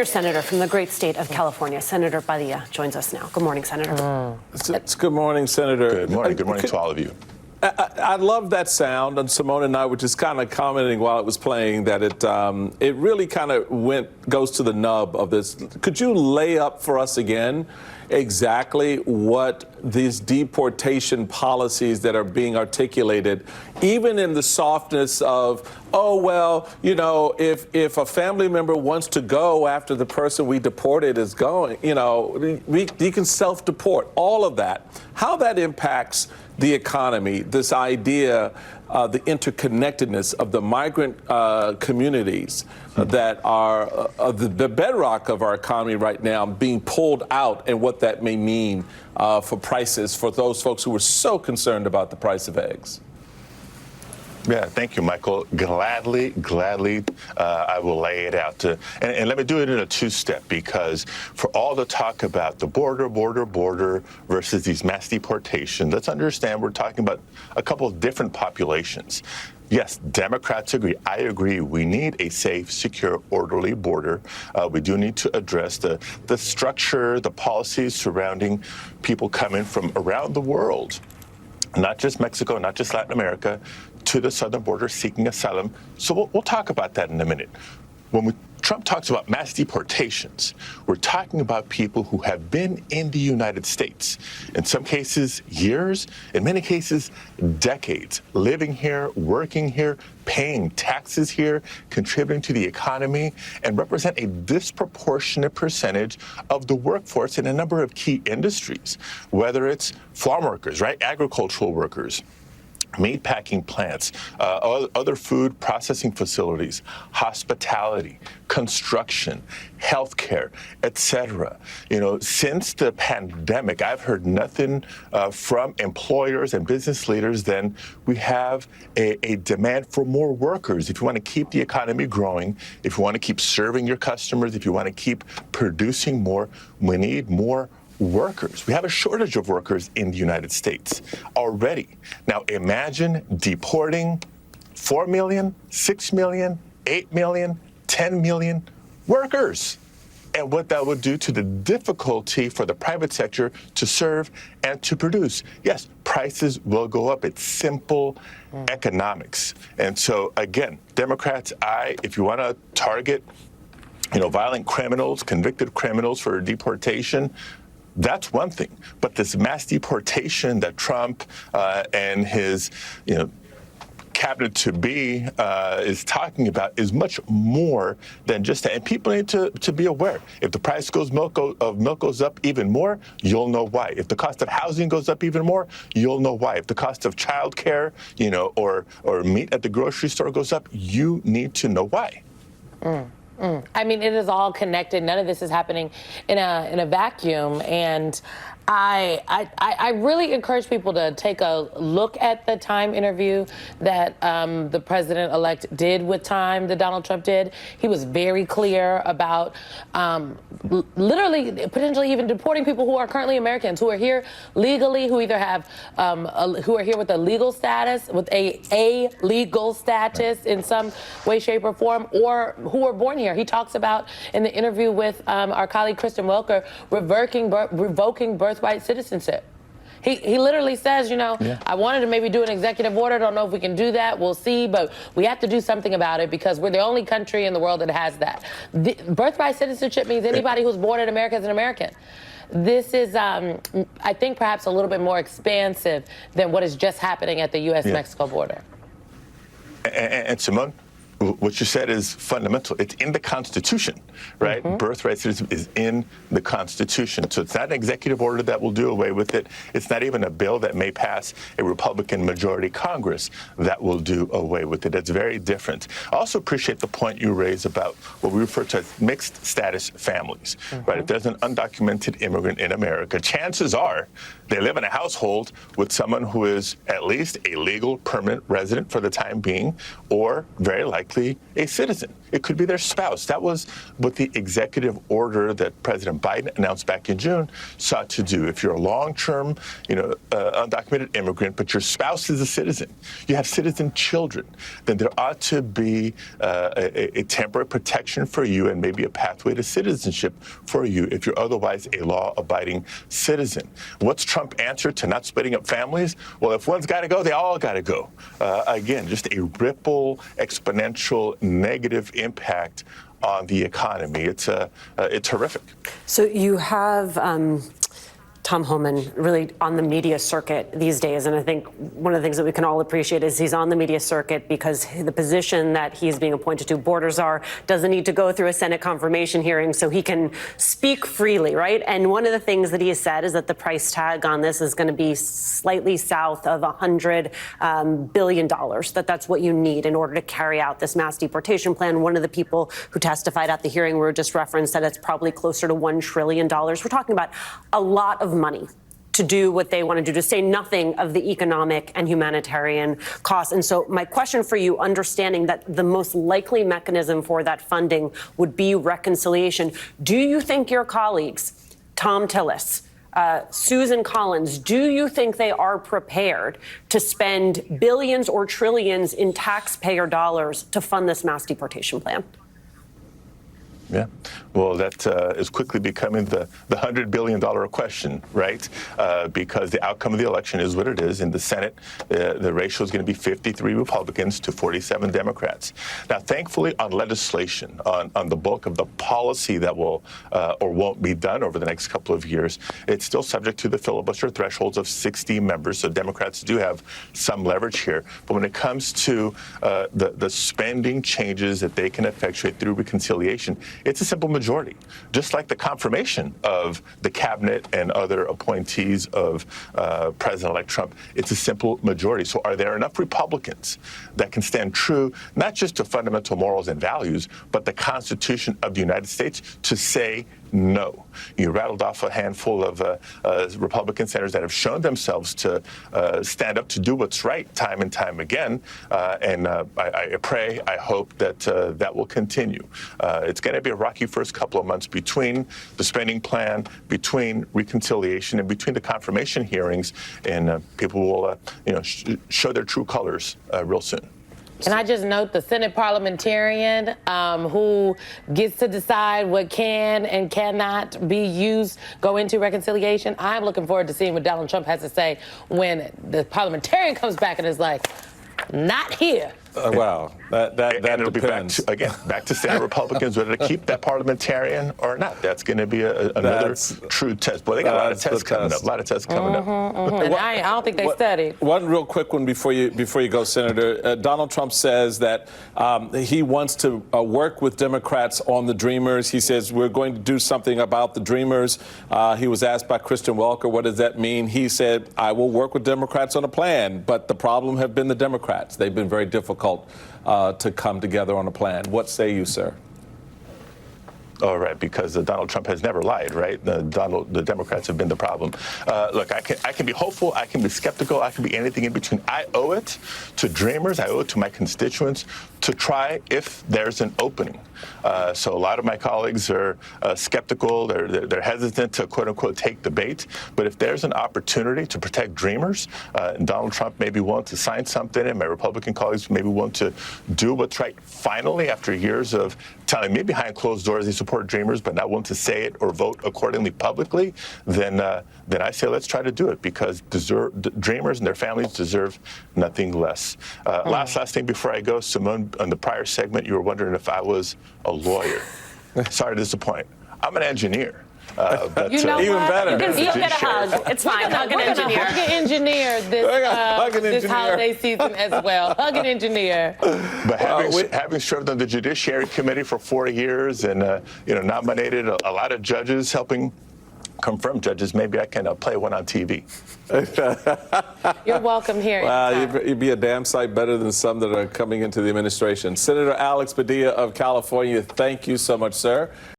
Senator from the great state of California, Senator Padilla, joins us now. Good morning, Senator. It's good morning, Senator. Good morning. Good morning to all of you. I love that sound, and Simone and I were just kind of commenting while it was playing that it really kind of goes to the nub of this. Could you lay up for us again exactly what these deportation policies that are being articulated, even in the softness of, oh, well, you know, if a family member wants to go after the person we deported is going, you know, you can self-deport, all of that, how that impacts the economy, this idea, the interconnectedness of the migrant communities that are the bedrock of our economy right now being pulled out, and what that may mean for prices for those folks who were so concerned about the price of eggs. Yeah, thank you, Michael. Gladly, I will lay it out. And let me do it in a two-step, because for all the talk about the border versus these mass deportations, let's understand we're talking about a couple of different populations. Yes, Democrats agree. I agree. We need a safe, secure, orderly border. We do need to address the structure, the policies surrounding people coming from around the world, not just Mexico, not just Latin America, to the southern border seeking asylum. So we'll talk about that in a minute. When Trump talks about mass deportations, we're talking about people who have been in the United States, in some cases years, in many cases decades, living here, working here, paying taxes here, contributing to the economy, and represent a disproportionate percentage of the workforce in a number of key industries, whether it's farm workers, right, agricultural workers, meatpacking plants, other food processing facilities, hospitality, construction, healthcare, etc. You know, since the pandemic, I've heard nothing from employers and business leaders than we have a demand for more workers. If you want to keep the economy growing, if you want to keep serving your customers, if you want to keep producing more, we need more workers. We have a shortage of workers in the United States already. Now imagine deporting 4 million, 6 million, 8 million, 10 million workers, and what that would do to the difficulty for the private sector to serve and to produce. Yes, prices will go up. It's simple economics. And so again, Democrats, if you want to target, you know, violent criminals, convicted criminals for deportation, that's one thing. But this mass deportation that Trump and his, you know, cabinet-to-be is talking about is much more than just that. And people need to be aware. If the price of milk goes up even more, you'll know why. If the cost of housing goes up even more, you'll know why. If the cost of childcare, you know, or meat at the grocery store goes up, you need to know why. I mean, it is all connected. None of this is happening in a vacuum. And I really encourage people to take a look at the Time interview that the president-elect did with Time, that Donald Trump did. He was very clear about literally, potentially even deporting people who are currently Americans, who are here legally, who either have, who are here with a legal status, with a legal status in some way, shape, or form, or who were born here. He talks about, in the interview with our colleague Kristen Welker, revoking birthright citizenship. He literally says, you know, I wanted to maybe do an executive order. Don't know if we can do that. We'll see. But we have to do something about it, because we're the only country in the world that has that. Birthright citizenship means anybody who's born in America is an American. This is, I think, perhaps a little bit more expansive than what is just happening at the U.S.-Mexico border. And Simone, what you said is fundamental. It's in the Constitution, right? Birthright citizenship is in the Constitution. So it's not an executive order that will do away with it. It's not even a bill that may pass a Republican majority Congress that will do away with it. It's very different. I also appreciate the point you raised about what we refer to as mixed status families, right? If there's an undocumented immigrant in America, chances are they live in a household with someone who is at least a legal permanent resident for the time being, or very likely likely a citizen. It could be their spouse. That was what the executive order that President Biden announced back in June sought to do. If you're a long-term, undocumented immigrant, but your spouse is a citizen, you have citizen children, then there ought to be a temporary protection for you and maybe a pathway to citizenship for you if you're otherwise a law-abiding citizen. What's Trump's answer to not splitting up families? Well, if one's got to go, they all got to go. Again, just a ripple, exponential, negative impact on the economy. It's horrific. So you have Tom Homan really on the media circuit these days. And I think one of the things that we can all appreciate is he's on the media circuit because the position that he's being appointed to, border czar, doesn't need to go through a Senate confirmation hearing, so he can speak freely, right? And one of the things that he has said is that the price tag on this is going to be slightly south of $100 billion, that's what you need in order to carry out this mass deportation plan. One of the people who testified at the hearing we were just referenced said it's probably closer to $1 trillion. We're talking about a lot of money to do what they want to do, to say nothing of the economic and humanitarian costs. And so my question for you, understanding that the most likely mechanism for that funding would be reconciliation, do you think your colleagues, Tom Tillis, Susan Collins, do you think they are prepared to spend billions or trillions in taxpayer dollars to fund this mass deportation plan? Yeah, well, that is quickly becoming the $100 billion question, right? Because the outcome of the election is what it is. In the Senate, the ratio is going to be 53 Republicans to 47 Democrats. Now, thankfully, on legislation, on the bulk of the policy that will or won't be done over the next couple of years, it's still subject to the filibuster thresholds of 60 members. So Democrats do have some leverage here. But when it comes to the spending changes that they can effectuate through reconciliation, it's a simple majority, just like the confirmation of the cabinet and other appointees of President-elect Trump. It's a simple majority. So are there enough Republicans that can stand true, not just to fundamental morals and values, but the Constitution of the United States to say no? You rattled off a handful of Republican senators that have shown themselves to stand up to do what's right time and time again. And I pray, I hope that that will continue. It's going to be a rocky first couple of months between the spending plan, between reconciliation, and between the confirmation hearings. And people will, show their true colors real soon. Can I just note the Senate parliamentarian who gets to decide what can and cannot be used, go into reconciliation? I'm looking forward to seeing what Donald Trump has to say when the parliamentarian comes back and is like, not here. Wow, that it'll depends. Be back to Senate Republicans whether to keep that parliamentarian or not. That's going to be another true test. Boy, they got a lot of tests coming up. A lot of tests coming up. And I don't think they studied. One real quick one before you go, Senator. Donald Trump says that he wants to work with Democrats on the Dreamers. He says we're going to do something about the Dreamers. He was asked by Kristen Welker, what does that mean? He said, I will work with Democrats on a plan, but the problem have been the Democrats. They've been very difficult to come together on a plan. What say you, sir? All right, because Donald Trump has never lied, right? The Democrats have been the problem. Look, I can be hopeful, I can be skeptical, I can be anything in between. I owe it to Dreamers, I owe it to my constituents to try if there's an opening. So a lot of my colleagues are skeptical, they're hesitant to quote unquote take the bait. But if there's an opportunity to protect Dreamers, and Donald Trump may be willing to sign something, and my Republican colleagues may be willing to do what's right finally after years of telling me behind closed doors they support Dreamers, but not willing to say it or vote accordingly publicly, then I say let's try to do it because Dreamers and their families deserve nothing less. Last thing before I go, Simone, on the prior segment, you were wondering if I was a lawyer. Sorry to disappoint. I'm an engineer. But, you know even what? better. You'll get a hug. It's fine. Hug an engineer. Hug an engineer this holiday season as well. Hug an engineer. But having served on the Judiciary Committee for 4 years and nominated a lot of judges, helping confirm judges, maybe I can play one on TV. You're welcome here. Wow, you'd be a damn sight better than some that are coming into the administration. Senator Alex Padilla of California, thank you so much, sir.